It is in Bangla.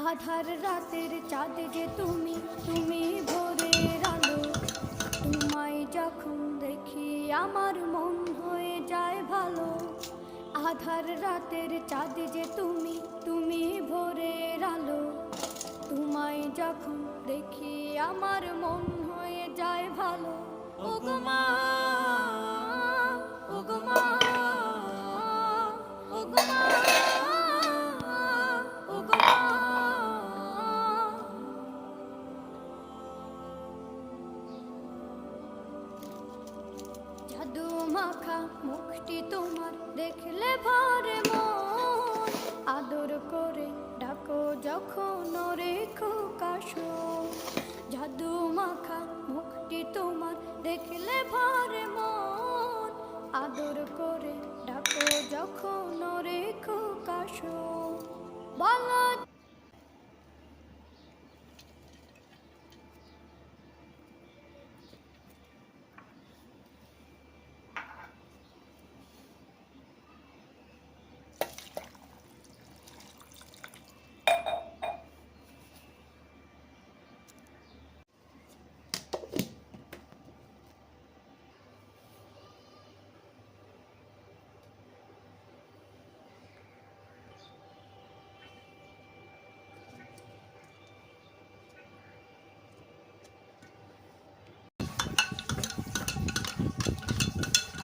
আধার রাতের চাঁদ যে তুমি, তুমি ভোরের আলো। তোমায় যখন দেখি আমার মন হয়ে যায় ভালো। আধার রাতের চাঁদ যে তুমি, তুমি ভোরের আলো। তোমায় যখন দেখি আমার মন হয়ে যায় ভালো। ওগো মা, ওগো মা, ওগো মা, ওগো মা। জাদু মাখা মুখটি তোমার দেখলে ভরে মন। আদর করে ডাকো যখন ওরে খোকাশো। জাদু মাখা মুখটি তোমার দেখলে ভরে মন। আদর করে ডাকো যখন ওরে খোকাশো। বলো